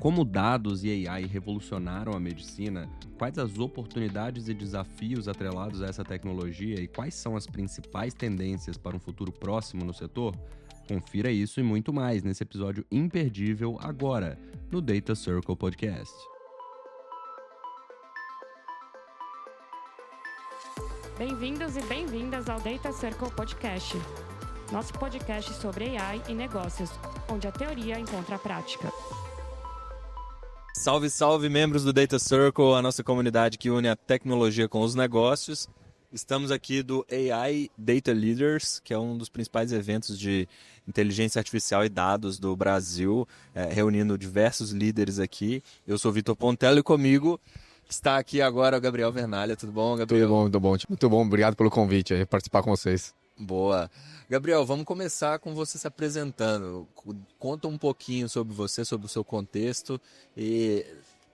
Como dados e AI revolucionaram a medicina, quais as oportunidades e desafios atrelados a essa tecnologia e quais são as principais tendências para um futuro próximo no setor? Confira isso e muito mais nesse episódio imperdível agora, no Data Circle Podcast. Bem-vindos e bem-vindas ao Data Circle Podcast, nosso podcast sobre AI e negócios, onde a teoria encontra a prática. Salve, salve, membros do Data Circle, a nossa comunidade que une a tecnologia com os negócios. Estamos aqui do AI Data Leaders, que é um dos principais eventos de inteligência artificial e dados do Brasil, reunindo diversos líderes aqui. Eu sou Vitor Pontello e comigo está aqui agora o Gabriel Vernalha. Tudo bom, Gabriel? Tudo bom. Muito bom. Obrigado pelo convite aí, participar com vocês. Boa. Gabriel, vamos começar com você se apresentando. Conta um pouquinho sobre você, sobre o seu contexto e,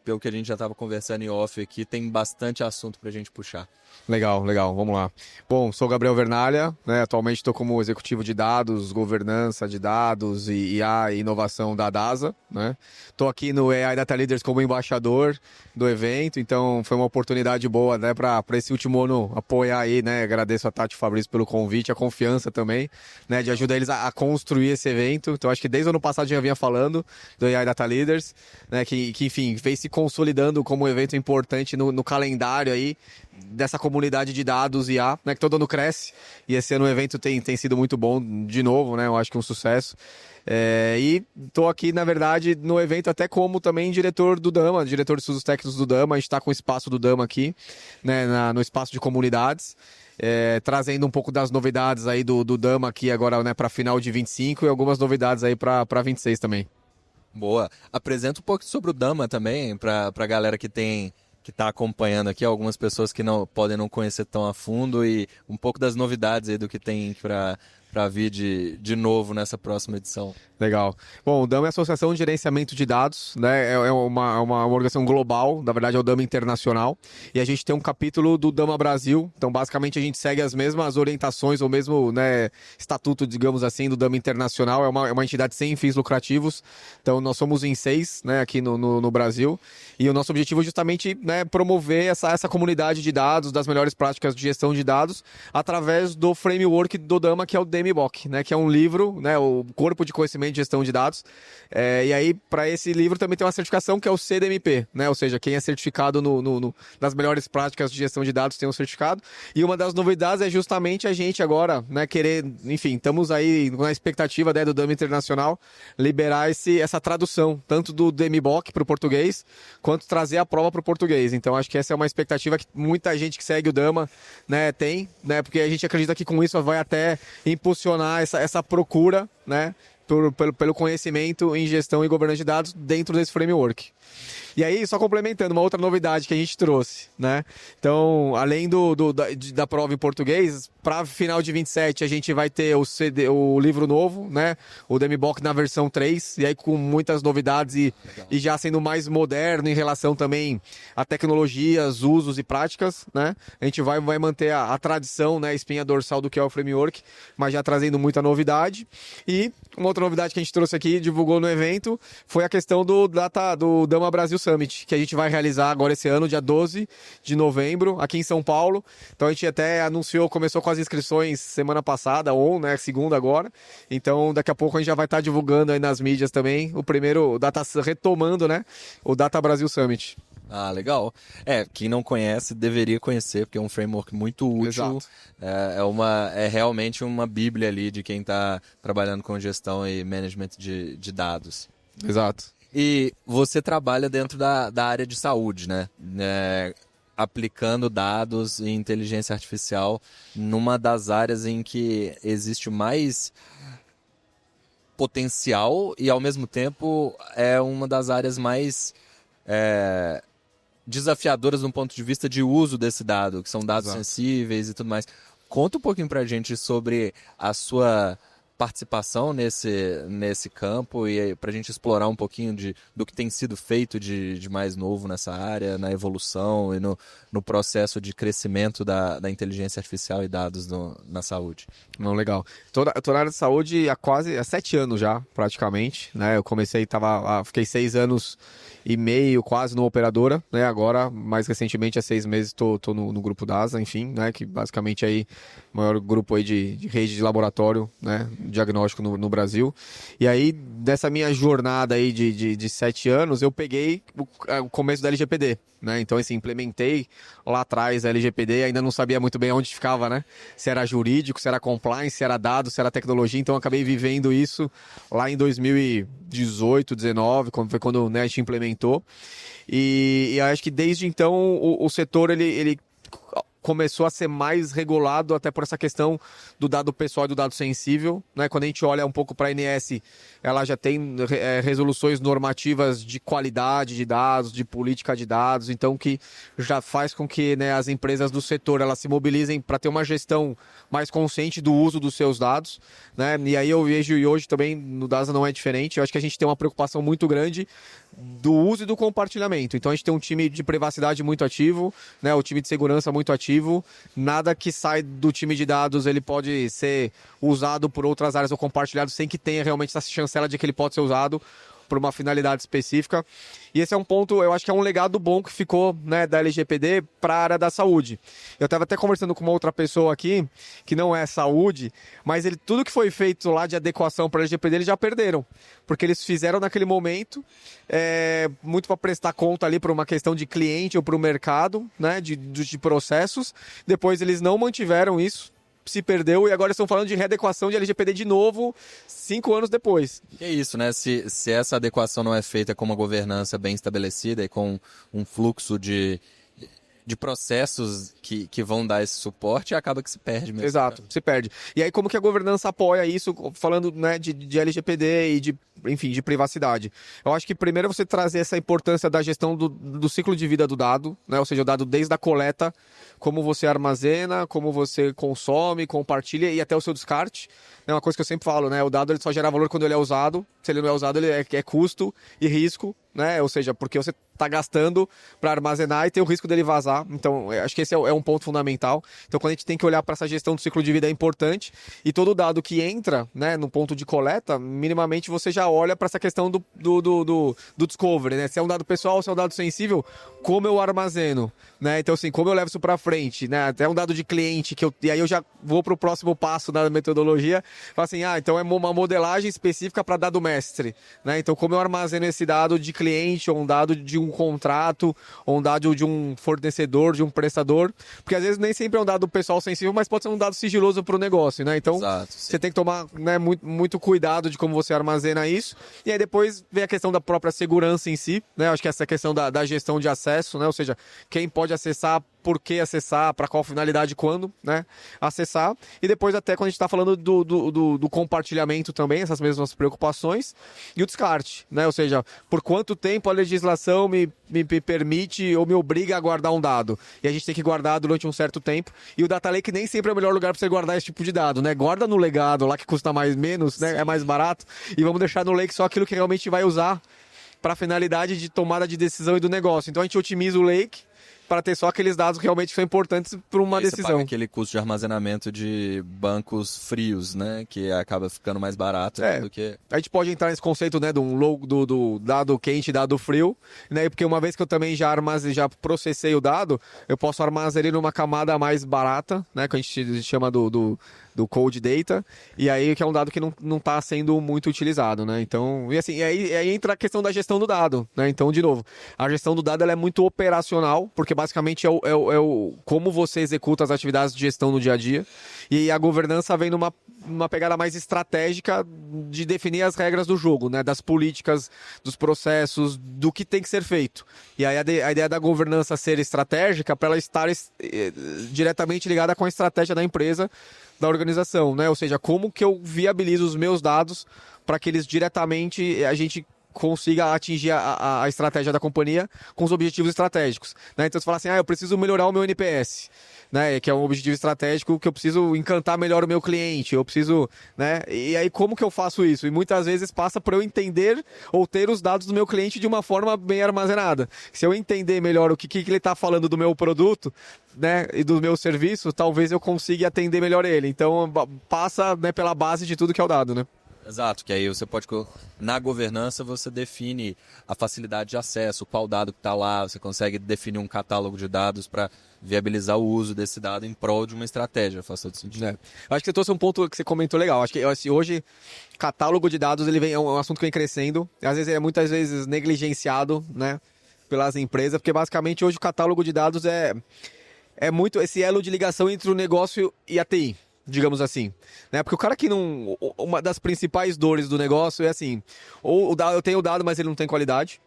pelo que a gente já estava conversando em off aqui, tem bastante assunto para a gente puxar. Legal, vamos lá. Bom, sou Gabriel Vernalha, atualmente estou como executivo de dados, governança de dados e IA e inovação da DASA. Estou aqui no AI Data Leaders como embaixador do evento, então foi uma oportunidade boa para esse último ano apoiar aí, agradeço a Tati e o Fabrício pelo convite, a confiança também, de ajudar eles a construir esse evento. Então acho que desde o ano passado já vinha falando do AI Data Leaders, que enfim, vem se consolidando como um evento importante no calendário aí dessa comunidade de dados IA, que todo ano cresce, e esse ano o evento tem sido muito bom de novo, eu acho que um sucesso. E estou aqui, na verdade, no evento até como também diretor do Dama, diretor de estudos técnicos do Dama. A gente está com o espaço do Dama aqui, no espaço de comunidades, trazendo um pouco das novidades aí do Dama aqui agora, para final de 25 e algumas novidades aí para 26 também. Boa. Apresenta um pouco sobre o Dama também, para a galera que está acompanhando aqui, algumas pessoas que podem não conhecer tão a fundo, e um pouco das novidades aí do que tem para vir de novo nessa próxima edição. Legal. Bom, o Dama é a Associação de Gerenciamento de Dados, é uma organização global, na verdade é o Dama Internacional, e a gente tem um capítulo do Dama Brasil. Então basicamente a gente segue as mesmas orientações, ou mesmo estatuto, digamos assim, do Dama Internacional. É uma entidade sem fins lucrativos, então nós somos em 6 aqui no Brasil, e o nosso objetivo é justamente promover essa comunidade de dados, das melhores práticas de gestão de dados, através do framework do Dama, que é o DMBOK, que é um livro, o Corpo de Conhecimento de Gestão de Dados. E aí, para esse livro também tem uma certificação que é o CDMP, ou seja, quem é certificado nas melhores práticas de gestão de dados tem um certificado. E uma das novidades é justamente a gente agora, querer, enfim, estamos aí na expectativa do Dama Internacional liberar essa tradução, tanto do DMBOK para o português, quanto trazer a prova para o português. Então, acho que essa é uma expectativa que muita gente que segue o Dama tem, porque a gente acredita que com isso vai até impulsionar essa procura, pelo conhecimento em gestão e governança de dados dentro desse framework. E aí, só complementando, uma outra novidade que a gente trouxe, Então, além da prova em português, para final de 27 a gente vai ter o livro novo, O DMBOK na versão 3, e aí com muitas novidades e já sendo mais moderno em relação também a tecnologias, usos e práticas, A gente vai manter a tradição, a espinha dorsal do que é o framework, mas já trazendo muita novidade. E uma outra novidade que a gente trouxe aqui, divulgou no evento, foi a questão do Dama Brasil Summit, que a gente vai realizar agora esse ano, dia 12 de novembro, aqui em São Paulo. Então a gente até começou com as inscrições semana passada, ou segunda agora. Então daqui a pouco a gente já vai estar divulgando aí nas mídias também o primeiro, retomando, o Data Brasil Summit. Ah, legal. Quem não conhece deveria conhecer, porque é um framework muito útil. Exato. É realmente uma bíblia ali de quem está trabalhando com gestão e management de dados. Exato. E você trabalha dentro da área de saúde, aplicando dados e inteligência artificial numa das áreas em que existe mais potencial e, ao mesmo tempo, é uma das áreas mais desafiadoras do ponto de vista de uso desse dado, que são dados Exato. sensíveis e tudo mais. Conta um pouquinho pra gente sobre a sua participação nesse campo e para a gente explorar um pouquinho do que tem sido feito de mais novo nessa área, na evolução e no processo de crescimento da inteligência artificial e dados na saúde. Não, legal. Tô na área de saúde há 7 anos já, praticamente, né? Eu comecei, fiquei 6 anos e meio quase numa operadora, né? Agora, mais recentemente, há 6 meses, tô no grupo DASA, enfim, né? Que basicamente aí o maior grupo aí de rede de laboratório, né? Diagnóstico no Brasil. E aí, dessa minha jornada aí de 7 anos, eu peguei o começo da LGPD, né? Então, assim, implementei lá atrás a LGPD, ainda não sabia muito bem onde ficava, né? Se era jurídico, se era compliance, se era dados, se era tecnologia. Então, eu acabei vivendo isso lá em 2018, 19, foi quando, né, a gente implementou. E eu acho que desde então o setor ele começou a ser mais regulado até por essa questão do dado pessoal e do dado sensível, né? Quando a gente olha um pouco para a ANS, ela já tem resoluções normativas de qualidade de dados, de política de dados, então que já faz com que, né, as empresas do setor elas se mobilizem para ter uma gestão mais consciente do uso dos seus dados, né? E aí eu vejo, e hoje também no DASA não é diferente, eu acho que a gente tem uma preocupação muito grande do uso e do compartilhamento. Então a gente tem um time de privacidade muito ativo, né? O time de segurança muito ativo. Nada que sai do time de dados ele pode ser usado por outras áreas ou compartilhado sem que tenha realmente essa chancela de que ele pode ser usado por uma finalidade específica. E esse é um ponto, eu acho que é um legado bom que ficou, né, da LGPD para a área da saúde. Eu estava até conversando com uma outra pessoa aqui, que não é saúde, mas tudo que foi feito lá de adequação para a LGPD eles já perderam. Porque eles fizeram naquele momento, muito para prestar conta ali para uma questão de cliente ou para o mercado, né, de processos. Depois eles não mantiveram isso, se perdeu, e agora estão falando de readequação de LGPD de novo 5 anos depois. É isso, né? Se essa adequação não é feita com uma governança bem estabelecida e com um fluxo de processos que vão dar esse suporte, acaba que se perde mesmo. Exato, se perde. E aí como que a governança apoia isso, falando, né, de LGPD e enfim, de privacidade? Eu acho que primeiro você trazer essa importância da gestão do ciclo de vida do dado, né? Ou seja, o dado desde a coleta, como você armazena, como você consome, compartilha e até o seu descarte. É uma coisa que eu sempre falo, né? O dado ele só gera valor quando ele é usado. Se ele não é usado, ele é custo e risco, né? Ou seja, porque você está gastando para armazenar e tem o risco dele vazar. Então, acho que esse é um ponto fundamental. Então, quando a gente tem que olhar para essa gestão do ciclo de vida é importante. E todo dado que entra, né, no ponto de coleta, minimamente você já olha para essa questão do discovery, né? Se é um dado pessoal, se é um dado sensível, como eu armazeno, né? Então, assim, como eu levo isso para frente, né? Até um dado de cliente, e aí eu já vou para o próximo passo da metodologia. Fala assim, então é uma modelagem específica para dado mestre, né? Então, como eu armazeno esse dado de cliente, ou um dado de um contrato, ou um dado de um fornecedor, de um prestador, porque às vezes nem sempre é um dado pessoal sensível, mas pode ser um dado sigiloso para o negócio, né? Então, exato, você tem que tomar, né, muito cuidado de como você armazena isso, e aí depois vem a questão da própria segurança em si, né? Acho que essa questão da gestão de acesso, né? Ou seja, quem pode acessar, por que acessar, para qual finalidade, quando, né, acessar. E depois até quando a gente está falando do compartilhamento também, essas mesmas preocupações. E o descarte, né? Ou seja, por quanto tempo a legislação me permite ou me obriga a guardar um dado. E a gente tem que guardar durante um certo tempo. E o Data Lake nem sempre é o melhor lugar para você guardar esse tipo de dado, né? Guarda no legado, lá que custa menos, né? É mais barato. E vamos deixar no Lake só aquilo que realmente vai usar para a finalidade de tomada de decisão e do negócio. Então a gente otimiza o Lake para ter só aqueles dados que realmente são importantes para uma decisão. Você paga aquele custo de armazenamento de bancos frios, né? Que acaba ficando mais barato do que... A gente pode entrar nesse conceito, né, do dado quente e dado frio, né? Porque uma vez que eu também já processei o dado, eu posso armazenar ele numa camada mais barata, né? Que a gente chama do cold data, e aí que é um dado que não está sendo muito utilizado, né? Então, e assim, aí entra a questão da gestão do dado, né? Então, de novo, a gestão do dado ela é muito operacional, porque basicamente é o como você executa as atividades de gestão no dia a dia, e a governança vem numa pegada mais estratégica de definir as regras do jogo, né? Das políticas, dos processos, do que tem que ser feito. E aí a ideia da governança ser estratégica para ela estar diretamente ligada com a estratégia da empresa, da organização, né? Ou seja, como que eu viabilizo os meus dados para que eles diretamente a gente consiga atingir a estratégia da companhia com os objetivos estratégicos. Né? Então você fala assim, eu preciso melhorar o meu NPS, né? Que é um objetivo estratégico que eu preciso encantar melhor o meu cliente, eu preciso, né? E aí como que eu faço isso? E muitas vezes passa por eu entender ou ter os dados do meu cliente de uma forma bem armazenada. Se eu entender melhor o que ele está falando do meu produto, né, e do meu serviço, talvez eu consiga atender melhor ele. Então passa, né, pela base de tudo que é o dado, né? Exato, que aí você pode, na governança você define a facilidade de acesso, qual dado que está lá, você consegue definir um catálogo de dados para viabilizar o uso desse dado em prol de uma estratégia, faz todo sentido. Acho que você trouxe um ponto que você comentou legal. Acho que assim, hoje catálogo de dados é um assunto que vem crescendo, às vezes muitas vezes negligenciado, né, pelas empresas, porque basicamente hoje o catálogo de dados é muito esse elo de ligação entre o negócio e a TI. Digamos assim, né? Porque o cara que não... Uma das principais dores do negócio é assim, ou eu tenho o dado, mas ele não tem qualidade,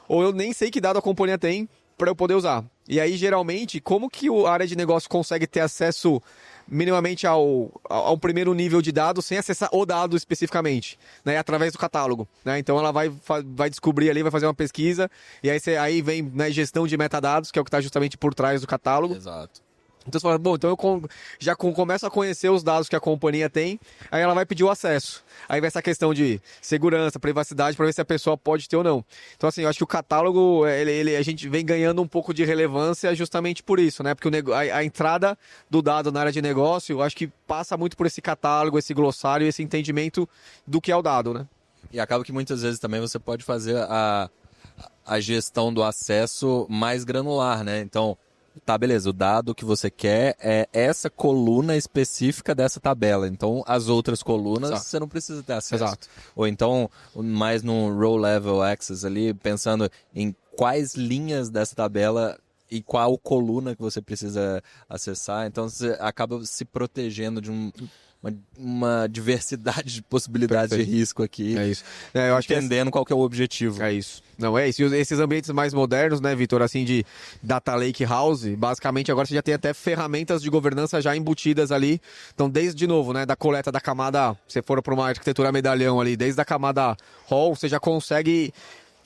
ou eu nem sei que dado a companhia tem para eu poder usar. E aí, geralmente, como que a área de negócio consegue ter acesso minimamente ao primeiro nível de dados sem acessar o dado especificamente, né? Através do catálogo, né? Então ela vai descobrir ali, vai fazer uma pesquisa, e aí vem, né, gestão de metadados, que é o que está justamente por trás do catálogo. Exato. Então você fala, bom, então eu já começo a conhecer os dados que a companhia tem, aí ela vai pedir o acesso. Aí vai essa questão de segurança, privacidade, para ver se a pessoa pode ter ou não. Então assim, eu acho que o catálogo, a gente vem ganhando um pouco de relevância justamente por isso, né? Porque a entrada do dado na área de negócio, eu acho que passa muito por esse catálogo, esse glossário, esse entendimento do que é o dado, né? E acaba que muitas vezes também você pode fazer a gestão do acesso mais granular, né? Então, tá, beleza, o dado que você quer é essa coluna específica dessa tabela. Então, as outras colunas Exato. você não precisa ter acesso. Exato. Ou então, mais no row level access ali, pensando em quais linhas dessa tabela e qual coluna que você precisa acessar. Então, você acaba se protegendo de uma diversidade de possibilidades Perfeito. de risco aqui. É isso. Eu acho Entendendo qual que é o objetivo. É isso. Não, é isso. E esses ambientes mais modernos, né, Vitor, assim, de data lake house, basicamente agora você já tem até ferramentas de governança já embutidas ali. Então, desde, de novo, né, da coleta da camada, se for para uma arquitetura medalhão ali, desde a camada hall, você já consegue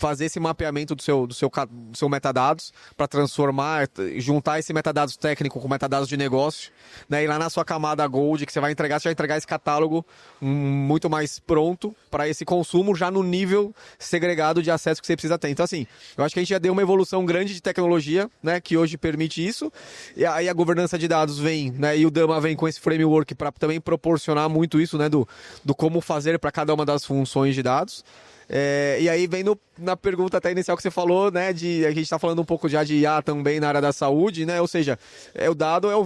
fazer esse mapeamento do seu metadados para transformar, juntar esse metadados técnico com metadados de negócio, né? E lá na sua camada Gold que você vai entregar esse catálogo muito mais pronto para esse consumo já no nível segregado de acesso que você precisa ter. Então assim, eu acho que a gente já deu uma evolução grande de tecnologia, né? Que hoje permite isso. E aí a governança de dados vem, né? E o Dama vem com esse framework para também proporcionar muito isso, né? Do como fazer para cada uma das funções de dados. E aí vem na pergunta até inicial que você falou, né, a gente está falando um pouco já de IA também na área da saúde, né, ou seja, o dado é o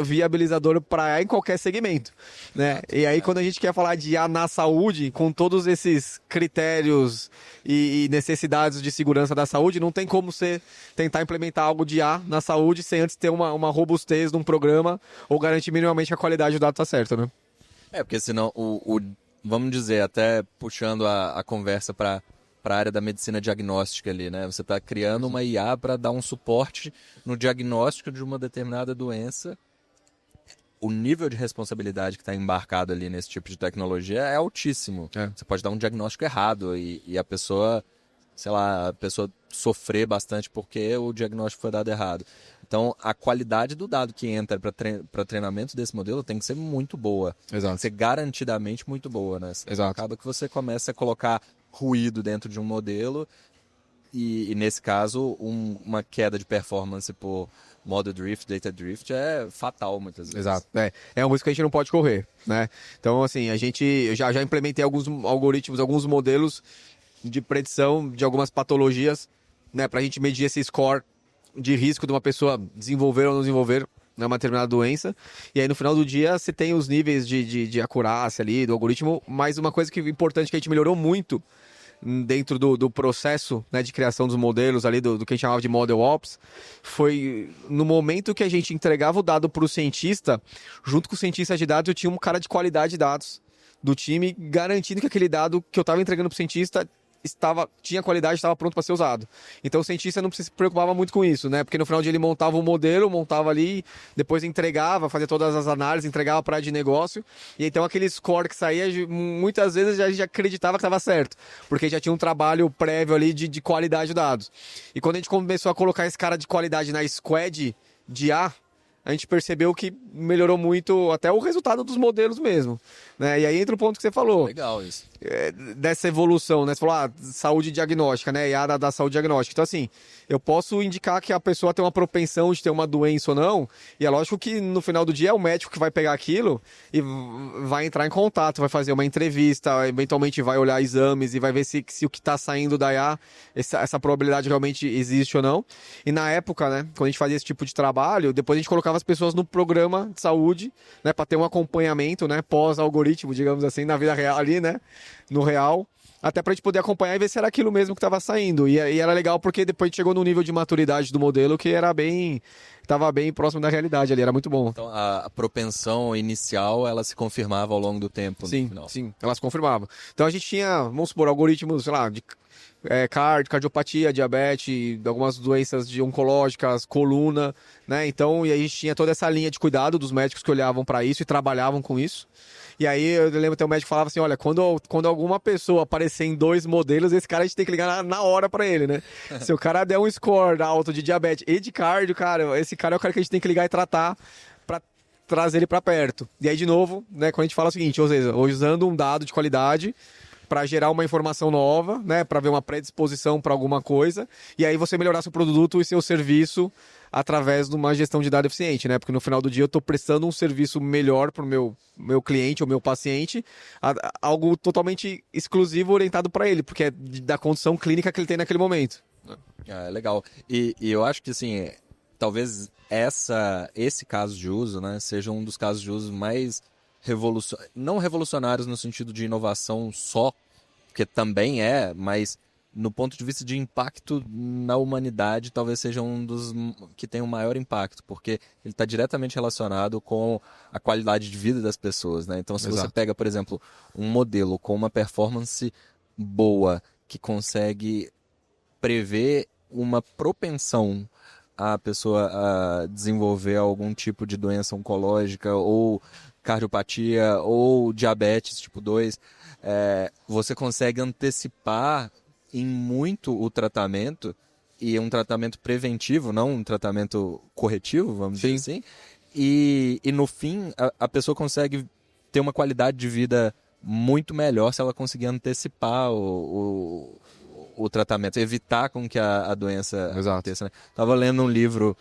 viabilizador para IA em qualquer segmento, né, e aí quando a gente quer falar de IA na saúde, com todos esses critérios e necessidades de segurança da saúde, não tem como você tentar implementar algo de IA na saúde sem antes ter uma robustez de um programa ou garantir minimamente a qualidade do dado tá certo, né? Porque senão vamos dizer, até puxando a conversa para a área da medicina diagnóstica ali, né? Você está criando uma IA para dar um suporte no diagnóstico de uma determinada doença. O nível de responsabilidade que está embarcado ali nesse tipo de tecnologia é altíssimo. Você pode dar um diagnóstico errado e a pessoa, sei lá, sofrer bastante porque o diagnóstico foi dado errado. Então, a qualidade do dado que entra para treinamento desse modelo tem que ser muito boa. Exato. Tem que ser garantidamente muito boa, né? Exato. Acaba que você começa a colocar ruído dentro de um modelo e nesse caso, uma queda de performance por model drift, data drift é fatal muitas vezes. Exato. É uma coisa que a gente não pode correr, né? Então, assim, eu já implementei alguns algoritmos, alguns modelos de predição de algumas patologias, né, para a gente medir esse score de risco de uma pessoa desenvolver ou não desenvolver, né, uma determinada doença. E aí no final do dia você tem os níveis de acurácia ali do algoritmo, mas uma coisa importante que a gente melhorou muito dentro do processo, né, de criação dos modelos ali, do que a gente chamava de Model Ops, foi no momento que a gente entregava o dado para o cientista, junto com o cientista de dados eu tinha um cara de qualidade de dados do time, garantindo que aquele dado que eu estava entregando para o cientista tinha qualidade, estava pronto para ser usado. Então o cientista não se preocupava muito com isso, né? Porque no final do dia ele montava o modelo, montava ali, depois entregava, fazia todas as análises, entregava para a área de negócio, e então aquele score que saía, muitas vezes a gente acreditava que estava certo, porque já tinha um trabalho prévio ali de qualidade de dados. E quando a gente começou a colocar esse cara de qualidade na squad de IA, a gente percebeu que melhorou muito até o resultado dos modelos mesmo, né? E aí entra o ponto que você falou. Legal isso. Dessa evolução, né? Você falou, saúde diagnóstica, né? E a área da saúde diagnóstica. Então, assim, eu posso indicar que a pessoa tem uma propensão de ter uma doença ou não, e é lógico que no final do dia é o médico que vai pegar aquilo e vai entrar em contato, vai fazer uma entrevista, eventualmente vai olhar exames e vai ver se o que está saindo da IA, essa probabilidade realmente existe ou não. E na época, né, quando a gente fazia esse tipo de trabalho, depois a gente colocava as pessoas no programa de saúde, né, para ter um acompanhamento, né, pós-algoritmo, digamos assim, na vida real ali, né, no real, até pra gente poder acompanhar e ver se era aquilo mesmo que estava saindo. E era legal porque depois a gente chegou no nível de maturidade do modelo que estava bem próximo da realidade ali, era muito bom. Então a propensão inicial, ela se confirmava ao longo do tempo, sim, no final. Sim, ela se confirmava. Então a gente tinha, vamos supor, algoritmos, sei lá, de cardiopatia, diabetes, algumas doenças oncológicas, coluna, né? Então, e a gente tinha toda essa linha de cuidado dos médicos que olhavam para isso e trabalhavam com isso. E aí eu lembro até o médico falava assim, olha, quando alguma pessoa aparecer em 2 modelos, esse cara a gente tem que ligar na hora para ele, né? Se o cara der um score alto de diabetes e de cardio, cara, esse cara é o cara que a gente tem que ligar e tratar para trazer ele para perto. E aí, de novo, né, quando a gente fala o seguinte, ou seja, usando um dado de qualidade para gerar uma informação nova, né, para ver uma predisposição para alguma coisa, e aí você melhorar seu produto e seu serviço através de uma gestão de dados eficiente, né? Porque no final do dia eu estou prestando um serviço melhor para o meu cliente ou meu paciente, algo totalmente exclusivo orientado para ele, porque é da condição clínica que ele tem naquele momento. Legal. E eu acho que, assim, talvez esse caso de uso, né, seja um dos casos de uso mais não revolucionários no sentido de inovação só, porque também mas no ponto de vista de impacto na humanidade, talvez seja um dos que tem o maior impacto, porque ele está diretamente relacionado com a qualidade de vida das pessoas, né? Então, se Exato. você pega, por exemplo, um modelo com uma performance boa, que consegue prever uma propensão a pessoa a desenvolver algum tipo de doença oncológica ou cardiopatia ou diabetes tipo 2, você consegue antecipar em muito o tratamento, e um tratamento preventivo, não um tratamento corretivo, vamos dizer assim, e no fim a pessoa consegue ter uma qualidade de vida muito melhor se ela conseguir antecipar o tratamento, evitar com que a doença aconteça. Né? Tava lendo um livro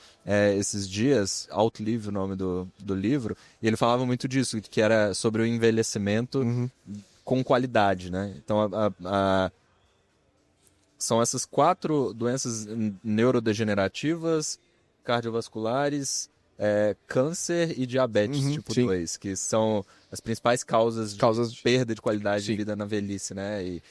esses dias, Outlive, o nome do livro, e ele falava muito disso, que era sobre o envelhecimento com qualidade, né? Então são essas 4 doenças neurodegenerativas, cardiovasculares, câncer e diabetes tipo 2, que são as principais causas de perda de qualidade de vida na velhice, né?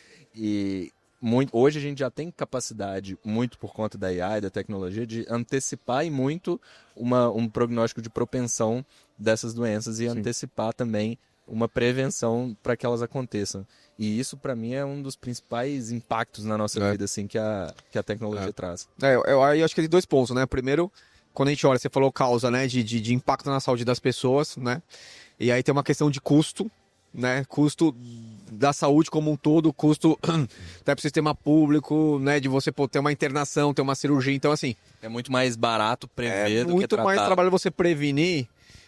Hoje a gente já tem capacidade, muito por conta da IA e da tecnologia, de antecipar e muito um prognóstico de propensão dessas doenças e antecipar também uma prevenção para que elas aconteçam. E isso, para mim, é um dos principais impactos na nossa vida assim, que a tecnologia traz. Eu acho que tem 2 pontos, né? Primeiro, quando a gente olha, você falou causa, né, de impacto na saúde das pessoas, né? E aí tem uma questão de custo, né? Custo da saúde como um todo, custo até para o sistema público, né? De você ter uma internação, ter uma cirurgia. Então, assim... É muito mais barato prever do que muito tratar. mais trabalho você prevenir.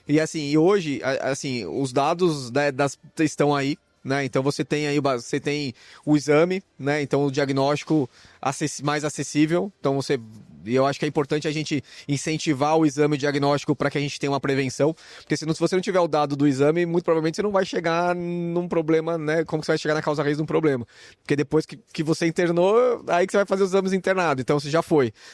E assim, hoje, assim, os dados estão aí, né? Então você tem o exame, né? Então o diagnóstico mais acessível. Então eu acho que é importante a gente incentivar o exame diagnóstico para que a gente tenha uma prevenção, porque se você não tiver o dado do exame, muito provavelmente você não vai chegar num problema, né? Como que você vai chegar na causa raiz de um problema? Porque depois que você internou, aí que você vai fazer os exames internado. Então você já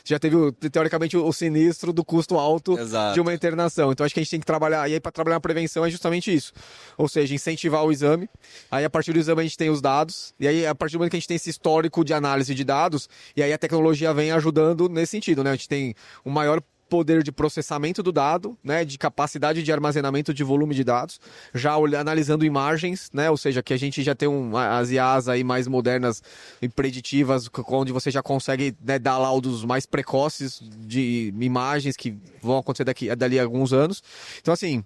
já teve teoricamente o sinistro do custo alto de uma internação. Então acho que a gente tem que trabalhar, e aí para trabalhar a prevenção é justamente isso. Ou seja, incentivar o exame, aí a partir do exame a gente tem os dados, e aí a partir do momento que a gente tem esse histórico de análise de dados, e aí a tecnologia vem ajudando nesse sentido, né? A gente tem um maior poder de processamento do dado, né, de capacidade de armazenamento de volume de dados, já analisando imagens, né, ou seja, que a gente já tem as IAs aí mais modernas e preditivas, onde você já consegue, né, dar laudos mais precoces de imagens que vão acontecer dali a alguns anos. Então, assim,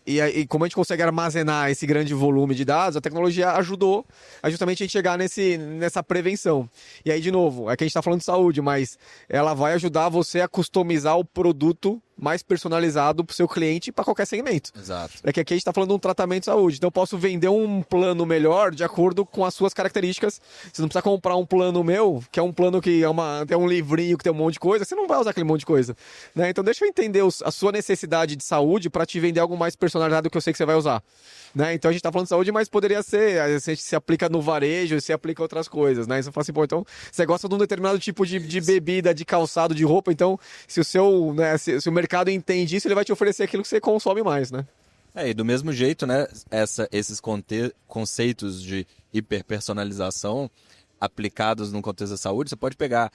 e como a gente consegue armazenar esse grande volume de dados, a tecnologia ajudou a justamente a gente chegar nessa prevenção. E aí, de novo, é que a gente está falando de saúde, mas ela vai ajudar você a customizar o produto mais personalizado para o seu cliente para qualquer segmento. Exato. É que aqui a gente está falando de um tratamento de saúde. Então eu posso vender um plano melhor de acordo com as suas características. Você não precisa comprar um plano meu, que é um plano que tem um livrinho que tem um monte de coisa. Você não vai usar aquele monte de coisa. Né? Então deixa eu entender a sua necessidade de saúde para te vender algo mais personalizado que eu sei que você vai usar. Né? Então a gente está falando de saúde, mas poderia ser, a gente se aplica no varejo, se aplica a outras coisas, né? Então você fala assim, pô, então você gosta de um determinado tipo de bebida, de calçado, de roupa, então se o seu, né, se o mercado entende isso, ele vai te oferecer aquilo que você consome mais, né? E do mesmo jeito, né, esses conceitos de hiperpersonalização aplicados no contexto da saúde, você pode pegar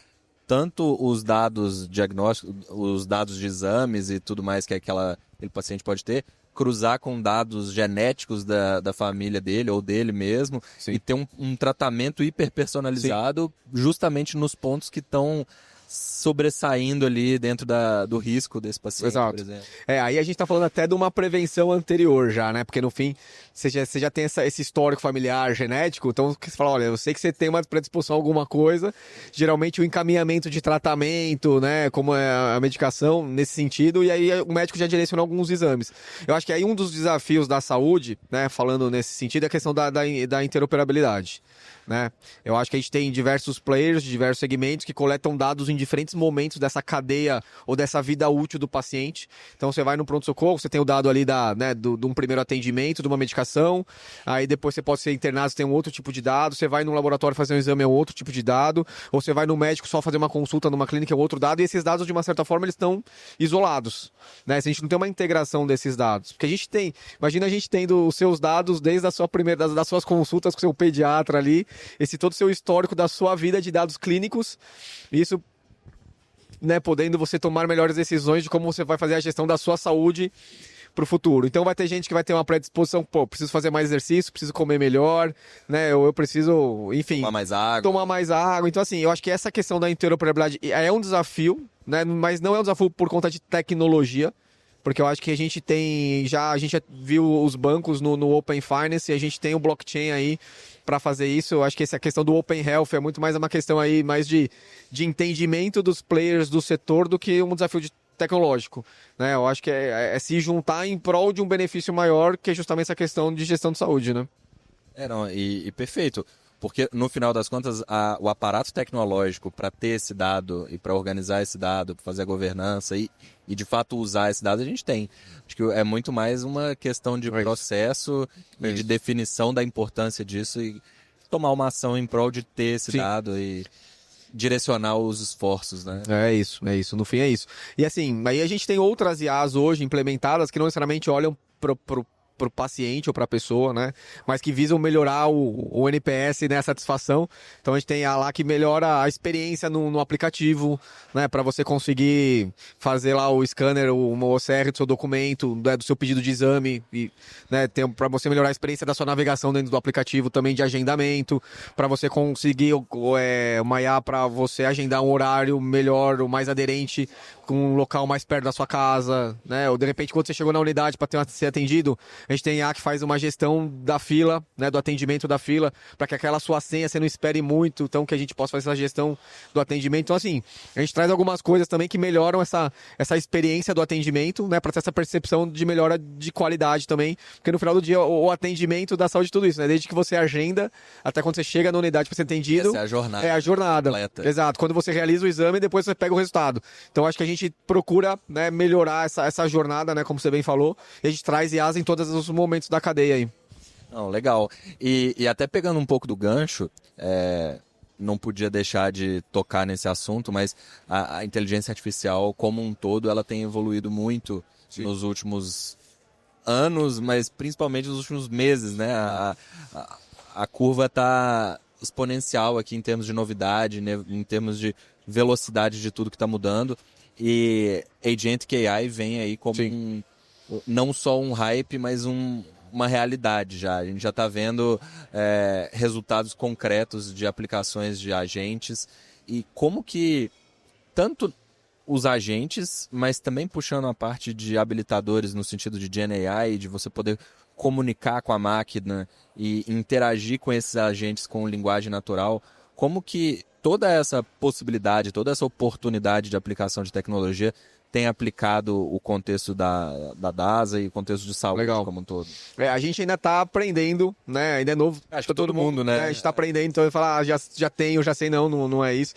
tanto os dados diagnósticos, os dados de exames e tudo mais que aquele paciente pode ter, cruzar com dados genéticos da família dele ou dele mesmo. Sim. E ter um tratamento hiperpersonalizado justamente nos pontos que estão sobressaindo ali dentro do risco desse paciente, exato, por exemplo. Aí a gente tá falando até de uma prevenção anterior já, né? Porque no fim, você já tem esse histórico familiar genético, então você fala, olha, eu sei que você tem uma predisposição a alguma coisa, geralmente o encaminhamento de tratamento, né? Como é a medicação, nesse sentido, e aí o médico já direciona alguns exames. Eu acho que aí um dos desafios da saúde, né? Falando nesse sentido, é a questão da interoperabilidade. Né? Eu acho que a gente tem diversos players de diversos segmentos que coletam dados em diferentes momentos dessa cadeia ou dessa vida útil do paciente. Então você vai no pronto-socorro, você tem o dado ali de um primeiro atendimento, de uma medicação, aí depois você pode ser internado, você tem um outro tipo de dado, você vai no laboratório fazer um exame, é um outro tipo de dado, ou você vai no médico só fazer uma consulta numa clínica, é outro dado, e esses dados de uma certa forma eles estão isolados. Né? Se a gente não tem uma integração desses dados, porque imagina a gente tendo os seus dados desde a sua das suas consultas com o seu pediatra ali, todo o seu histórico da sua vida de dados clínicos, isso, né, podendo você tomar melhores decisões de como você vai fazer a gestão da sua saúde para o futuro. Então vai ter gente que vai ter uma predisposição, preciso fazer mais exercício, preciso comer melhor, né, ou eu preciso, enfim, tomar mais água. Então assim, eu acho que essa questão da interoperabilidade é um desafio, né, mas não é um desafio por conta de tecnologia, porque eu acho que a gente já viu os bancos no Open Finance e a gente tem o blockchain aí para fazer isso. Eu acho que essa questão do Open Health é muito mais uma questão aí mais de entendimento dos players do setor do que um desafio tecnológico. Né? Eu acho que é se juntar em prol de um benefício maior, que é justamente essa questão de gestão de saúde, né? E perfeito. Porque, no final das contas, o aparato tecnológico para ter esse dado e para organizar esse dado, para fazer a governança e, de fato, usar esse dado, a gente tem. Acho que é muito mais uma questão de processo e de definição da importância disso e tomar uma ação em prol de ter esse dado e direcionar os esforços, né? É isso. No fim é isso. E assim, aí a gente tem outras IAs hoje implementadas que não necessariamente olham pro paciente ou para a pessoa, né? Mas que visam melhorar o NPS, né? A satisfação. Então a gente tem a lá que melhora a experiência no aplicativo, né? Para você conseguir fazer lá o scanner, o OCR do seu documento, né? Do seu pedido de exame, e, né? Para você melhorar a experiência da sua navegação dentro do aplicativo, também de agendamento, para você conseguir uma IA para você agendar um horário melhor, o mais aderente, com um local mais perto da sua casa, né? Ou de repente quando você chegou na unidade para ser atendido, a gente tem IA que faz uma gestão da fila, né, do atendimento da fila, para que aquela sua senha você não espere muito, então que a gente possa fazer essa gestão do atendimento. Então, assim, a gente traz algumas coisas também que melhoram essa experiência do atendimento, né, para ter essa percepção de melhora de qualidade também, porque no final do dia o atendimento dá saúde de tudo isso, né, desde que você agenda até quando você chega na unidade para ser atendido. Essa é a jornada. É a jornada. Completa. Exato. Quando você realiza o exame, depois você pega o resultado. Então, acho que a gente procura, né, melhorar essa jornada, né, como você bem falou, e a gente traz IAs em todos os momentos da cadeia aí. Não, legal. E até pegando um pouco do gancho, não podia deixar de tocar nesse assunto, mas a inteligência artificial como um todo, ela tem evoluído muito nos últimos anos, mas principalmente nos últimos meses, né? A curva está exponencial aqui em termos de novidade, né? Em termos de velocidade de tudo que está mudando. E Agentic AI vem aí como não só um hype, mas uma realidade já. A gente já está vendo resultados concretos de aplicações de agentes e como que tanto os agentes, mas também puxando a parte de habilitadores no sentido de Gen AI, de você poder comunicar com a máquina e interagir com esses agentes com linguagem natural, como que toda essa possibilidade, toda essa oportunidade de aplicação de tecnologia tem aplicado o contexto da DASA e o contexto de saúde como um todo? A gente ainda está aprendendo, né? Ainda é novo. Acho que todo mundo, né? A gente está aprendendo, então eu falo, já tenho, já sei, não é isso.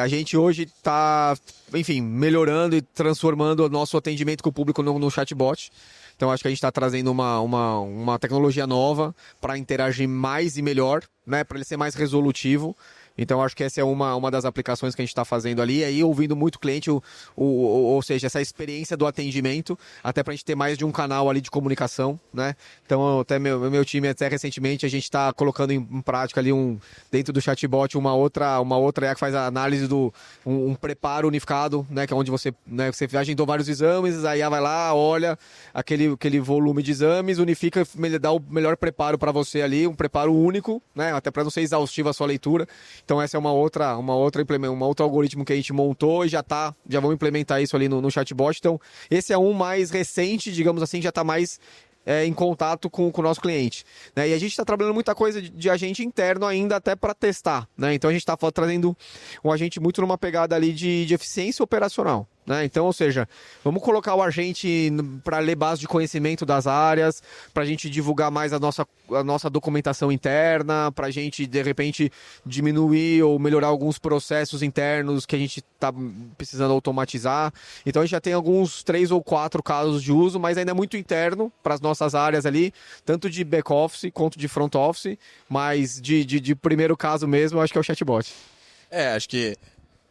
A gente hoje está, enfim, melhorando e transformando o nosso atendimento com o público no chatbot. Então acho que a gente está trazendo uma tecnologia nova para interagir mais e melhor, né? Para ele ser mais resolutivo. Então, acho que essa é uma das aplicações que a gente está fazendo ali. E aí, ouvindo muito cliente, ou seja, essa experiência do atendimento, até para a gente ter mais de um canal ali de comunicação, né? Então, até meu time, até recentemente, a gente está colocando em prática ali, dentro do chatbot, uma outra IA que faz a análise um preparo unificado, né? Que é onde você agendou vários exames, a IA vai lá, olha aquele volume de exames, unifica, dá o melhor preparo para você ali, um preparo único, né? Até para não ser exaustiva a sua leitura. Então essa é um outro algoritmo que a gente montou e já vamos implementar isso ali no chatbot. Então esse é um mais recente, digamos assim, já está mais em contato com o nosso cliente, né? E a gente está trabalhando muita coisa de agente interno ainda até para testar, né? Então a gente está trazendo um agente muito numa pegada ali de eficiência operacional, né? Então, ou seja, vamos colocar o agente para ler base de conhecimento das áreas, para a gente divulgar mais a nossa documentação interna, para a gente, de repente, diminuir ou melhorar alguns processos internos que a gente está precisando automatizar. Então, a gente já tem alguns 3 ou 4 casos de uso, mas ainda é muito interno para as nossas áreas ali, tanto de back-office quanto de front-office, mas de primeiro caso mesmo, eu acho que é o chatbot. Acho que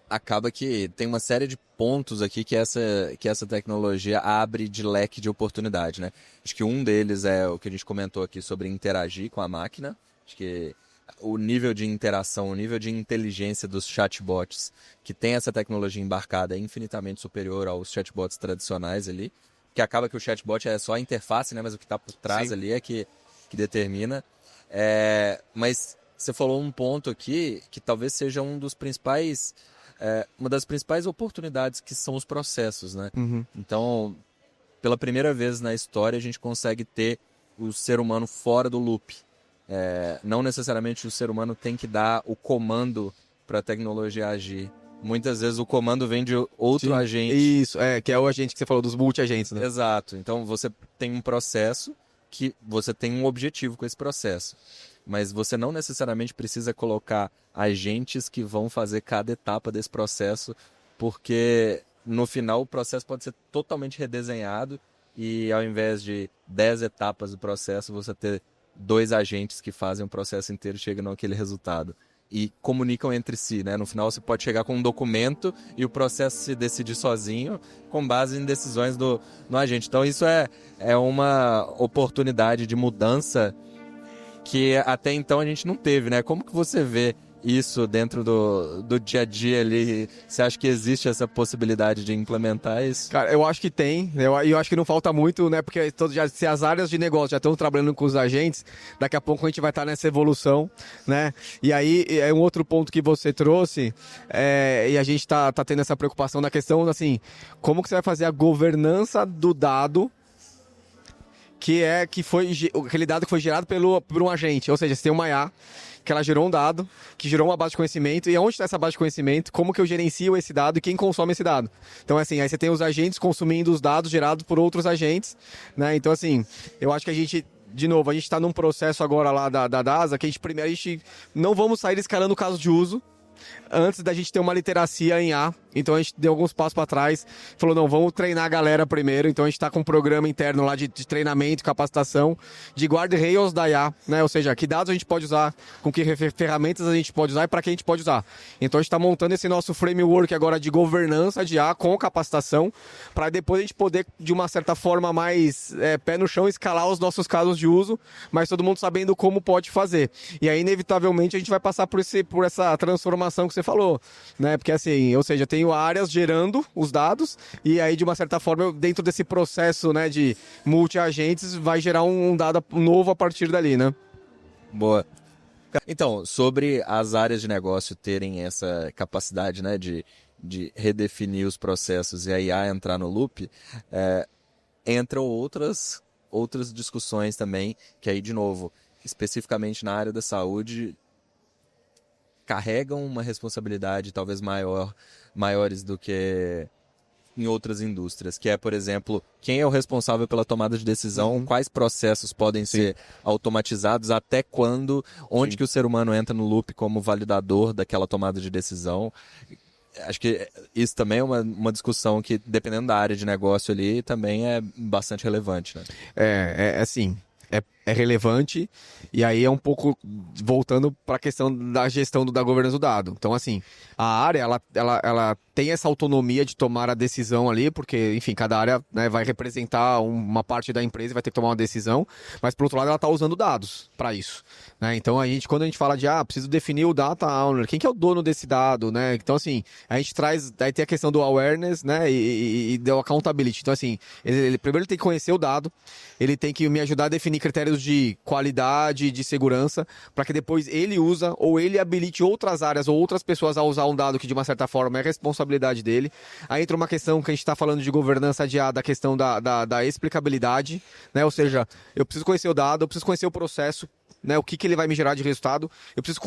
acaba que tem uma série de pontos aqui que essa tecnologia abre de leque de oportunidade, né? Acho que um deles é o que a gente comentou aqui sobre interagir com a máquina. Acho que o nível de interação, o nível de inteligência dos chatbots que tem essa tecnologia embarcada é infinitamente superior aos chatbots tradicionais ali, que acaba que o chatbot é só a interface, né? Mas o que está por trás ali é que determina. Mas você falou um ponto aqui que talvez seja uma das principais oportunidades, que são os processos, né? Uhum. Então, pela primeira vez na história, a gente consegue ter o ser humano fora do loop. Não necessariamente o ser humano tem que dar o comando para a tecnologia agir. Muitas vezes o comando vem de outro agente. Isso, que é o agente que você falou, dos multi-agentes, né? Exato. Então, você tem um processo que você tem um objetivo com esse processo. Mas você não necessariamente precisa colocar agentes que vão fazer cada etapa desse processo, porque no final o processo pode ser totalmente redesenhado e ao invés de 10 etapas do processo, você ter 2 agentes que fazem o processo inteiro e chegam naquele resultado. E comunicam entre si, né? No final você pode chegar com um documento e o processo se decidir sozinho com base em decisões no agente. Então isso é uma oportunidade de mudança que até então a gente não teve, né? Como que você vê isso dentro do dia a dia ali? Você acha que existe essa possibilidade de implementar isso? Cara, eu acho que tem. Eu acho que não falta muito, né? Porque se as áreas de negócio já estão trabalhando com os agentes, daqui a pouco a gente vai estar nessa evolução, né? E aí, é um outro ponto que você trouxe, e a gente está tendo essa preocupação da questão, assim, como que você vai fazer a governança do dado que foi aquele dado que foi gerado por um agente, ou seja, você tem uma IA que ela gerou um dado, que gerou uma base de conhecimento, e onde está essa base de conhecimento, como que eu gerencio esse dado e quem consome esse dado. Então, assim, aí você tem os agentes consumindo os dados gerados por outros agentes, né? Então, assim, eu acho que a gente, de novo, a gente está num processo agora lá da DASA, que a gente não vamos sair escalando o caso de uso, antes da gente ter uma literacia em A. Então a gente deu alguns passos para trás, falou, não, vamos treinar a galera primeiro. Então a gente está com um programa interno lá de treinamento, capacitação, de guardrails da IA, né? Ou seja, que dados a gente pode usar, com que ferramentas a gente pode usar e para que a gente pode usar. Então a gente está montando esse nosso framework agora de governança de IA com capacitação, para depois a gente poder, de uma certa forma mais pé no chão, escalar os nossos casos de uso, mas todo mundo sabendo como pode fazer. E aí, inevitavelmente, a gente vai passar por essa transformação que você falou, né? Porque assim, ou seja, eu tenho áreas gerando os dados e aí, de uma certa forma, dentro desse processo, né, de multi-agentes, vai gerar um dado novo a partir dali, né? Boa. Então, sobre as áreas de negócio terem essa capacidade, né, de redefinir os processos e a IA entrar no loop, entram outras discussões também, que aí, de novo, especificamente na área da saúde, carregam uma responsabilidade talvez maiores do que em outras indústrias, que é, por exemplo, quem é o responsável pela tomada de decisão, quais processos podem ser automatizados, até quando, onde que o ser humano entra no loop como validador daquela tomada de decisão. Acho que isso também é uma discussão que, dependendo da área de negócio ali, também é bastante relevante, né? Assim, é relevante, e aí é um pouco voltando para a questão da gestão da governança do dado. Então, assim, a área, ela tem essa autonomia de tomar a decisão ali, porque, enfim, cada área, né, vai representar uma parte da empresa e vai ter que tomar uma decisão, mas, por outro lado, ela está usando dados para isso, né? Então, quando a gente fala de, preciso definir o data owner, quem que é o dono desse dado, né? Então, assim, a gente aí tem a questão do awareness, né, e do accountability. Então, assim, primeiro ele tem que conhecer o dado, ele tem que me ajudar a definir critérios de qualidade, de segurança, para que depois ele usa ou ele habilite outras áreas ou outras pessoas a usar um dado que, de uma certa forma, é responsabilidade dele. Aí entra uma questão que a gente está falando de governança da questão da explicabilidade, né? Ou seja, eu preciso conhecer o dado, eu preciso conhecer o processo, né, o que ele vai me gerar de resultado. Eu preciso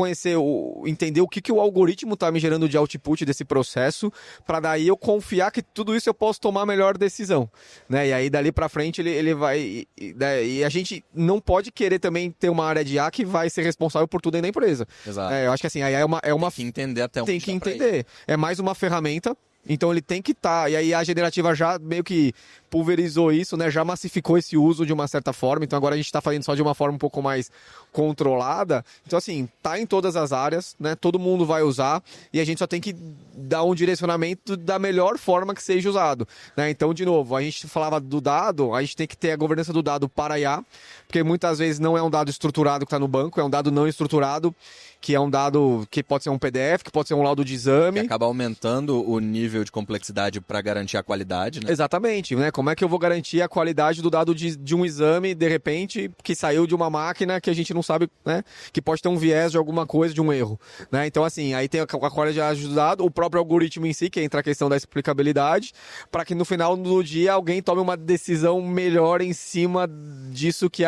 entender o que o algoritmo está me gerando de output desse processo, para daí eu confiar que tudo isso eu posso tomar a melhor decisão, né? E aí dali para frente ele vai... E a gente não pode querer também ter uma área de IA que vai ser responsável por tudo aí na empresa. Exato. Eu acho que assim, aí é uma... Tem que entender até onde tem que entender. É mais uma ferramenta. Então ele tem que estar, e aí a generativa já meio que pulverizou isso, né? Já massificou esse uso de uma certa forma, então agora a gente está fazendo só de uma forma um pouco mais controlada. Então assim, tá em todas as áreas, né? Todo mundo vai usar e a gente só tem que dar um direcionamento da melhor forma que seja usado, né? Então, de novo, a gente falava do dado, a gente tem que ter a governança do dado para IA, porque muitas vezes não é um dado estruturado que está no banco, é um dado não estruturado, que é um dado que pode ser um PDF, que pode ser um laudo de exame. Que acaba aumentando o nível de complexidade para garantir a qualidade, né? Exatamente, né? Como é que eu vou garantir a qualidade do dado de um exame, de repente, que saiu de uma máquina que a gente não sabe, né? Que pode ter um viés de alguma coisa, de um erro, né? Então, assim, aí tem a qualidade do dado, o próprio algoritmo em si, que entra a questão da explicabilidade, para que no final do dia alguém tome uma decisão melhor em cima disso que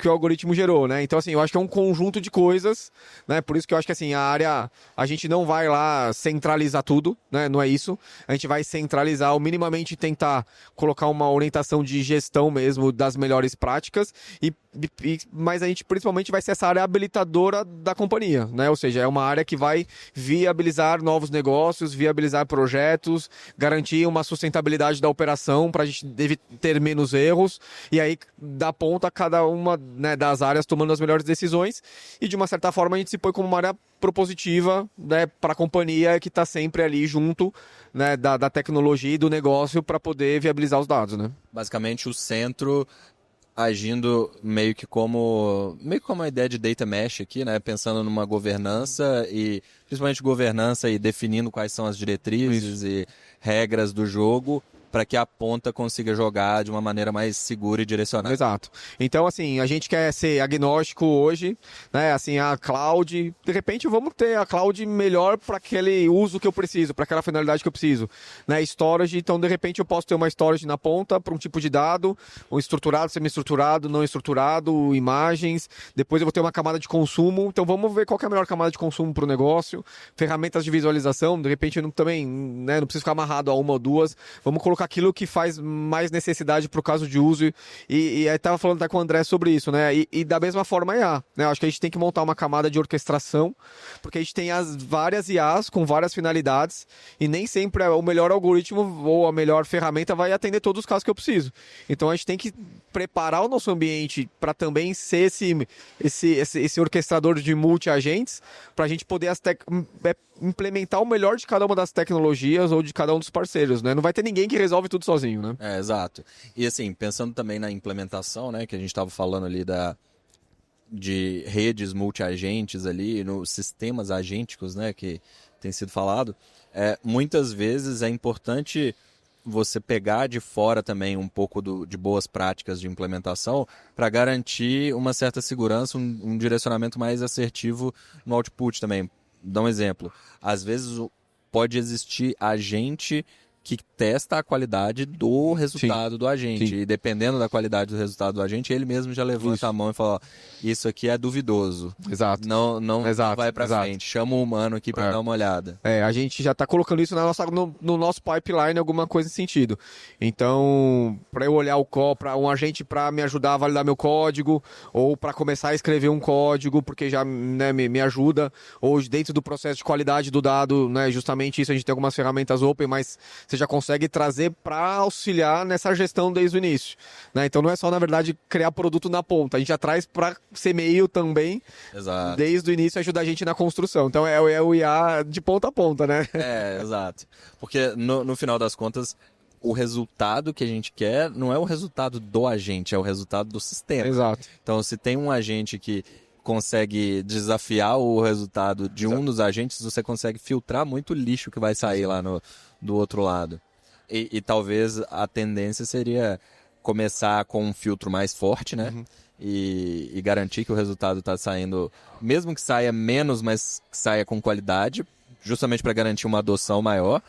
o algoritmo gerou, né? Então, assim, eu acho que é um conjunto de coisas, né? Por isso que eu acho que, assim, a gente não vai lá centralizar tudo, né? Não é isso. A gente vai centralizar, ou minimamente tentar colocar uma orientação de gestão mesmo das melhores práticas, mas a gente principalmente vai ser essa área habilitadora da companhia, né? Ou seja, é uma área que vai viabilizar novos negócios, viabilizar projetos, garantir uma sustentabilidade da operação para a gente ter menos erros, e aí dar ponta a cada uma, né, das áreas tomando as melhores decisões, e de uma certa forma a gente se põe como uma área propositiva, né, para a companhia que está sempre ali junto, né, da tecnologia e do negócio para poder viabilizar os dados, né? Basicamente o centro agindo meio que como a ideia de data mesh aqui, né? Pensando numa governança e principalmente governança e definindo quais são as diretrizes e regras do jogo para que a ponta consiga jogar de uma maneira mais segura e direcionada. Exato. Então, assim, a gente quer ser agnóstico hoje, né? Assim, a cloud, de repente vamos ter a cloud melhor para aquele uso que eu preciso, para aquela finalidade que eu preciso, né? Storage, então de repente eu posso ter uma storage na ponta para um tipo de dado, um estruturado, semi-estruturado, não estruturado, imagens. Depois eu vou ter uma camada de consumo. Então vamos ver qual que é a melhor camada de consumo para o negócio. Ferramentas de visualização, de repente eu também, né, não preciso ficar amarrado a uma ou duas. Vamos colocar aquilo que faz mais necessidade para o caso de uso, e aí estava falando até com o André sobre isso, né? E da mesma forma IA, né? Acho que a gente tem que montar uma camada de orquestração, porque a gente tem as várias IAs com várias finalidades, e nem sempre o melhor algoritmo ou a melhor ferramenta vai atender todos os casos que eu preciso. Então a gente tem que preparar o nosso ambiente para também ser esse orquestrador de multi-agentes, para a gente poder implementar o melhor de cada uma das tecnologias ou de cada um dos parceiros, né? Não vai ter ninguém que resolve tudo sozinho, né? Exato. E assim, pensando também na implementação, né, que a gente estava falando ali de redes multi-agentes ali, nos sistemas agênticos, né, que tem sido falado, muitas vezes é importante você pegar de fora também um pouco de boas práticas de implementação para garantir uma certa segurança, um direcionamento mais assertivo no output também. Dá um exemplo. Às vezes pode existir agente que testa a qualidade do resultado do agente. Sim. E dependendo da qualidade do resultado do agente, ele mesmo já levanta a mão e fala, ó, isso aqui é duvidoso. Exato. Não Exato, vai para exato. frente. Chama o humano aqui para dar uma olhada. A gente já está colocando isso no nosso pipeline, alguma coisa nesse sentido. Então, para eu olhar para um agente para me ajudar a validar meu código, ou para começar a escrever um código, porque já, né, me ajuda, ou dentro do processo de qualidade do dado, né, justamente isso, a gente tem algumas ferramentas open, mas você já consegue trazer para auxiliar nessa gestão desde o início. Né? Então, não é só, na verdade, criar produto na ponta, a gente já traz para ser meio também, Exato. desde o início, ajudar a gente na construção. Então, é o IA de ponta a ponta, né? Exato. Porque no final das contas, o resultado que a gente quer não é o resultado do agente, é o resultado do sistema. Exato. Então, se tem um agente que consegue desafiar o resultado de um dos agentes, você consegue filtrar muito lixo que vai sair lá do outro lado. E talvez a tendência seria começar com um filtro mais forte, né? Uhum. E garantir que o resultado está saindo, mesmo que saia menos, mas que saia com qualidade, justamente para garantir uma adoção maior.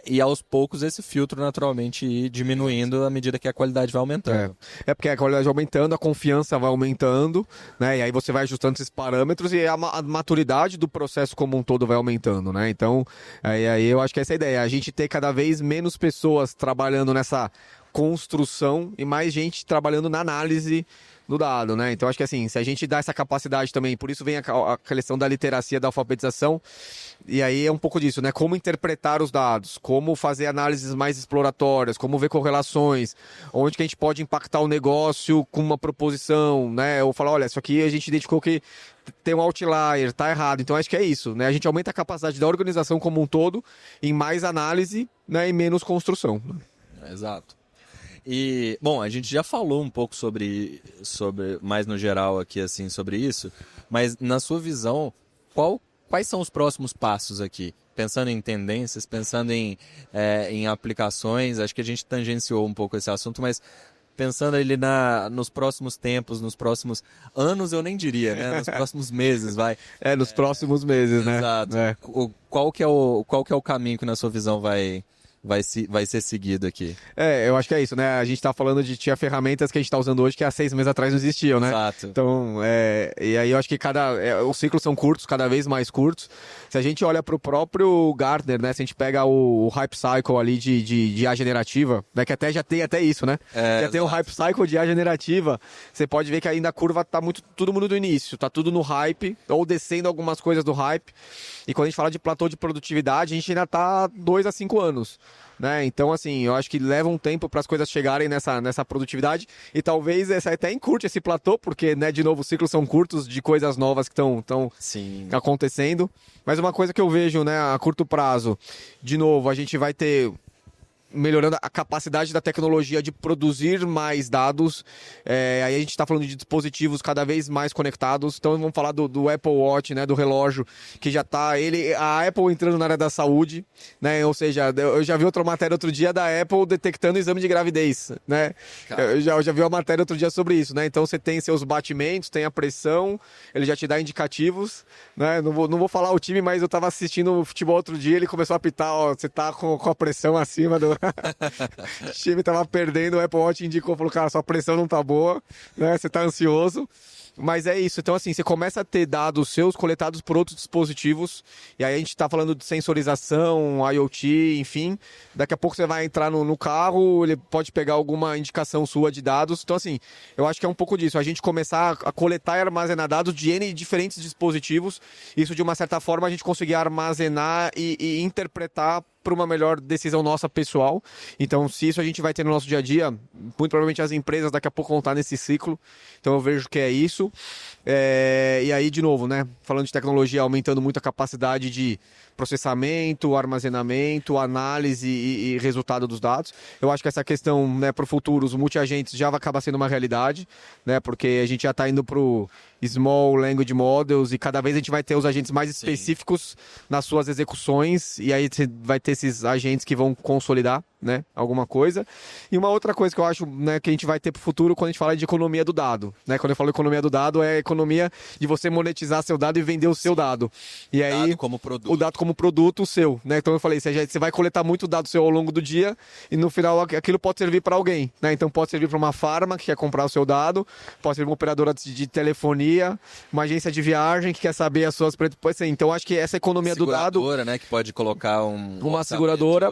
E aos poucos esse filtro naturalmente ir diminuindo à medida que a qualidade vai aumentando. Porque a qualidade vai aumentando, a confiança vai aumentando, né? E aí você vai ajustando esses parâmetros e a maturidade do processo como um todo vai aumentando, né? Então, aí eu acho que essa é a ideia. A gente ter cada vez menos pessoas trabalhando nessa construção e mais gente trabalhando na análise do dado, né? Então, acho que assim, se a gente dá essa capacidade também, por isso vem a questão da literacia, da alfabetização, e aí é um pouco disso, né? Como interpretar os dados, como fazer análises mais exploratórias, como ver correlações, onde que a gente pode impactar o negócio com uma proposição, né? Ou falar, olha, isso aqui a gente identificou que tem um outlier, tá errado. Então, acho que é isso, né? A gente aumenta a capacidade da organização como um todo em mais análise, né? E menos construção. Exato. E, bom, a gente já falou um pouco sobre mais no geral aqui, assim, sobre isso, mas na sua visão, quais são os próximos passos aqui? Pensando em tendências, pensando em aplicações, acho que a gente tangenciou um pouco esse assunto, mas pensando ali nos próximos tempos, nos próximos anos, eu nem diria, né? Nos próximos meses, vai. Nos próximos meses, né? Exato. Qual que é o caminho que na sua visão vai ser seguido aqui? Eu acho que é isso, né? A gente tá falando tinha ferramentas que a gente tá usando hoje que há 6 meses atrás não existiam, né? Exato. Então, e aí eu acho que os ciclos são curtos, cada vez mais curtos. Se a gente olha pro próprio Gartner, né? Se a gente pega o Hype Cycle ali de IA generativa, né? Que já tem isso, né? Já tem o Hype Cycle de IA generativa. Você pode ver que ainda a curva tá todo mundo do início, tá tudo no hype, ou descendo algumas coisas do hype. E quando a gente fala de platô de produtividade, a gente ainda tá 2 a 5 anos. Né? Então, assim, eu acho que leva um tempo para as coisas chegarem nessa produtividade e talvez até encurte esse platô, porque, né, de novo, os ciclos são curtos de coisas novas que estão acontecendo. Mas uma coisa que eu vejo, né, a curto prazo, de novo, a gente vai ter melhorando a capacidade da tecnologia de produzir mais dados. Aí a gente está falando de dispositivos cada vez mais conectados. Então vamos falar do Apple Watch, né, do relógio, que já está a Apple entrando na área da saúde, né? Ou seja, eu já vi outra matéria outro dia da Apple detectando exame de gravidez, né? Eu já vi uma matéria outro dia sobre isso, né? Então você tem seus batimentos, tem a pressão, ele já te dá indicativos, né? Não vou falar o time, mas eu estava assistindo futebol outro dia, ele começou a apitar, ó, você tá com a pressão acima do o time tava perdendo, o Apple Watch indicou, falou, cara, sua pressão não tá boa, né? Você tá ansioso. Mas é isso, então assim, você começa a ter dados seus coletados por outros dispositivos, e aí a gente tá falando de sensorização, IoT, enfim, daqui a pouco você vai entrar no carro, ele pode pegar alguma indicação sua de dados, então assim, eu acho que é um pouco disso, a gente começar a coletar e armazenar dados de N diferentes dispositivos, isso de uma certa forma a gente conseguir armazenar e interpretar para uma melhor decisão nossa pessoal. Então, se isso a gente vai ter no nosso dia a dia, muito provavelmente as empresas daqui a pouco vão estar nesse ciclo. Então, eu vejo que é isso. E aí, de novo, né? Falando de tecnologia, aumentando muito a capacidade de processamento, armazenamento, análise e resultado dos dados. Eu acho que essa questão, né, para o futuro, os multi-agentes já vai acabar sendo uma realidade, né, porque a gente já está indo para o Small Language Models e cada vez a gente vai ter os agentes mais específicos nas suas execuções e aí você vai ter esses agentes que vão consolidar, né, alguma coisa. E uma outra coisa que eu acho, né, que a gente vai ter para o futuro quando a gente fala de economia do dado, né? Quando eu falo economia do dado, é a economia de você monetizar seu dado e vender o seu dado. E aí, dado como produto. o dado como produto seu, né? Então eu falei, você vai coletar muito dado seu ao longo do dia e no final aquilo pode servir para alguém, né? Então pode servir para uma farma que quer comprar o seu dado, pode servir para uma operadora de telefonia, uma agência de viagem que quer saber as suas... Então acho que essa economia do dado... Seguradora, né? Que pode colocar uma seguradora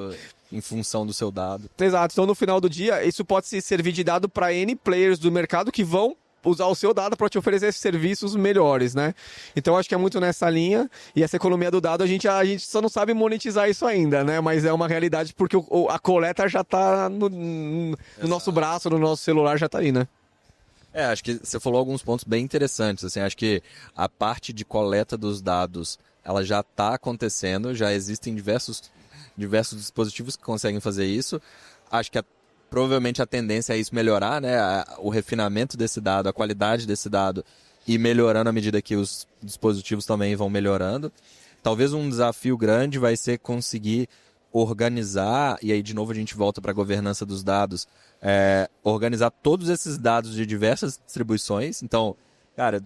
em função do seu dado. Exato. Então, no final do dia, isso pode se servir de dado para N players do mercado que vão usar o seu dado para te oferecer serviços melhores, né? Então, acho que é muito nessa linha. E essa economia do dado, a gente só não sabe monetizar isso ainda, né? Mas é uma realidade porque a coleta já está no nosso braço, no nosso celular, já está aí, né? Acho que você falou alguns pontos bem interessantes. Assim, acho que a parte de coleta dos dados, ela já está acontecendo, já existem diversos dispositivos que conseguem fazer isso. Acho que provavelmente a tendência é isso melhorar, né? O refinamento desse dado, a qualidade desse dado e melhorando à medida que os dispositivos também vão melhorando. Talvez um desafio grande vai ser conseguir organizar, e aí de novo a gente volta para a governança dos dados, organizar todos esses dados de diversas distribuições. Então, cara,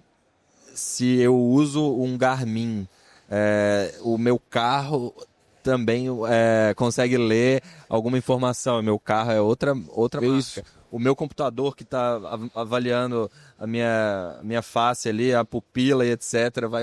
se eu uso um Garmin, o meu carro também consegue ler alguma informação. O meu carro é outra marca. O meu computador que está avaliando a minha face ali, a pupila e etc., vai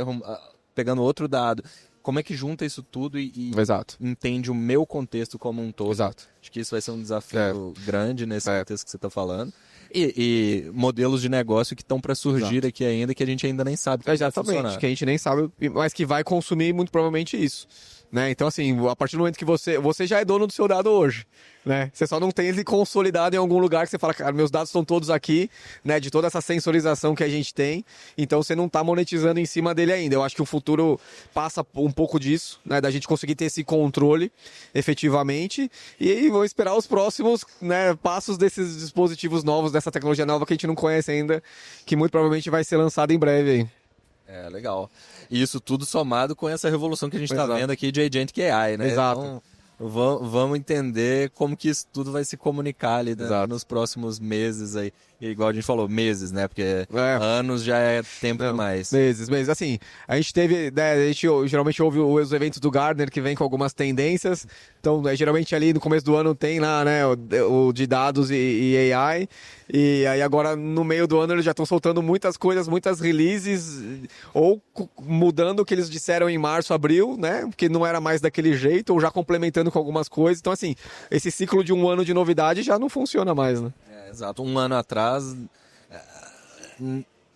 pegando outro dado. Como é que junta isso tudo e entende o meu contexto como um todo? Exato. Acho que isso vai ser um desafio grande nesse contexto que você está falando. E modelos de negócio que estão para surgir aqui ainda, que a gente ainda nem sabe como vai funcionar. Que a gente nem sabe, mas que vai consumir muito provavelmente isso. Né? Então, assim, a partir do momento que você já é dono do seu dado hoje, né? Você só não tem ele consolidado em algum lugar que você fala, cara, meus dados estão todos aqui, né? De toda essa sensorização que a gente tem, então você não está monetizando em cima dele ainda. Eu acho que o futuro passa um pouco disso, né? Da gente conseguir ter esse controle efetivamente e vou esperar os próximos, né, passos desses dispositivos novos, dessa tecnologia nova que a gente não conhece ainda, que muito provavelmente vai ser lançado em breve aí. Legal. E isso tudo somado com essa revolução que a gente está vendo aqui de Agentic AI, né? Exato. Então, vamos entender como que isso tudo vai se comunicar ali, né, nos próximos meses aí. E igual a gente falou, meses, né? Porque anos já é tempo demais. Meses. Assim, a gente teve, né, a gente geralmente ouve os eventos do Gartner que vem com algumas tendências. Então, geralmente ali no começo do ano tem lá, né, o de dados e AI. E aí agora no meio do ano eles já estão soltando muitas coisas, muitas releases, ou mudando o que eles disseram em março, abril, né? Que não era mais daquele jeito, ou já complementando com algumas coisas. Então, assim, esse ciclo de um ano de novidade já não funciona mais, né? Exato. Um ano atrás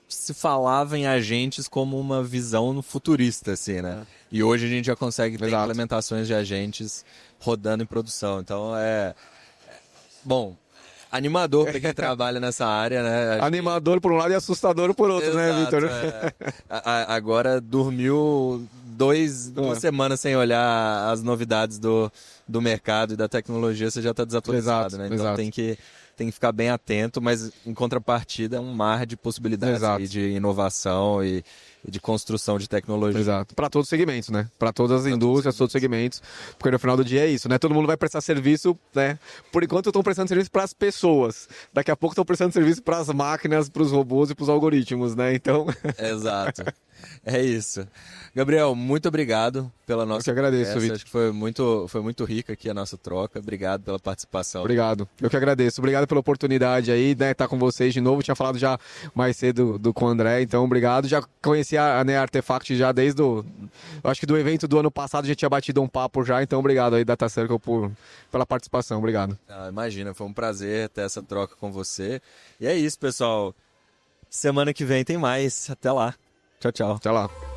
se falava em agentes como uma visão futurista, assim, né? E hoje a gente já consegue ter implementações de agentes rodando em produção. Então, bom, animador para quem trabalha nessa área, né? Animador por um lado e assustador por outro, né, Vitor? Agora dormiu duas semanas sem olhar as novidades do mercado e da tecnologia, você já está desatualizado, né? Então tem que ficar bem atento, mas em contrapartida é um mar de possibilidades aí de inovação e de construção de tecnologia. Exato. Para todos os segmentos, né? Para todas as indústrias, todos os segmentos. Porque no final do dia é isso, né? Todo mundo vai prestar serviço, né? Por enquanto estão prestando serviço para as pessoas. Daqui a pouco estão prestando serviço para as máquinas, para os robôs e para os algoritmos, né? Então... Exato. É isso. Gabriel, muito obrigado pela nossa Eu que agradeço, Vitor. Acho que foi muito rica aqui a nossa troca. Obrigado pela participação. Obrigado. Eu que agradeço. Obrigado pela oportunidade aí, né? Estar com vocês de novo. Tinha falado já mais cedo com o André, então obrigado. Já conheci a Artefact já desde acho que do evento do ano passado já tinha batido um papo já, então obrigado aí, Data Circle, pela participação. Obrigado. Imagina, foi um prazer ter essa troca com você. E é isso, pessoal. Semana que vem tem mais. Até lá. Tchau, tchau. Até lá.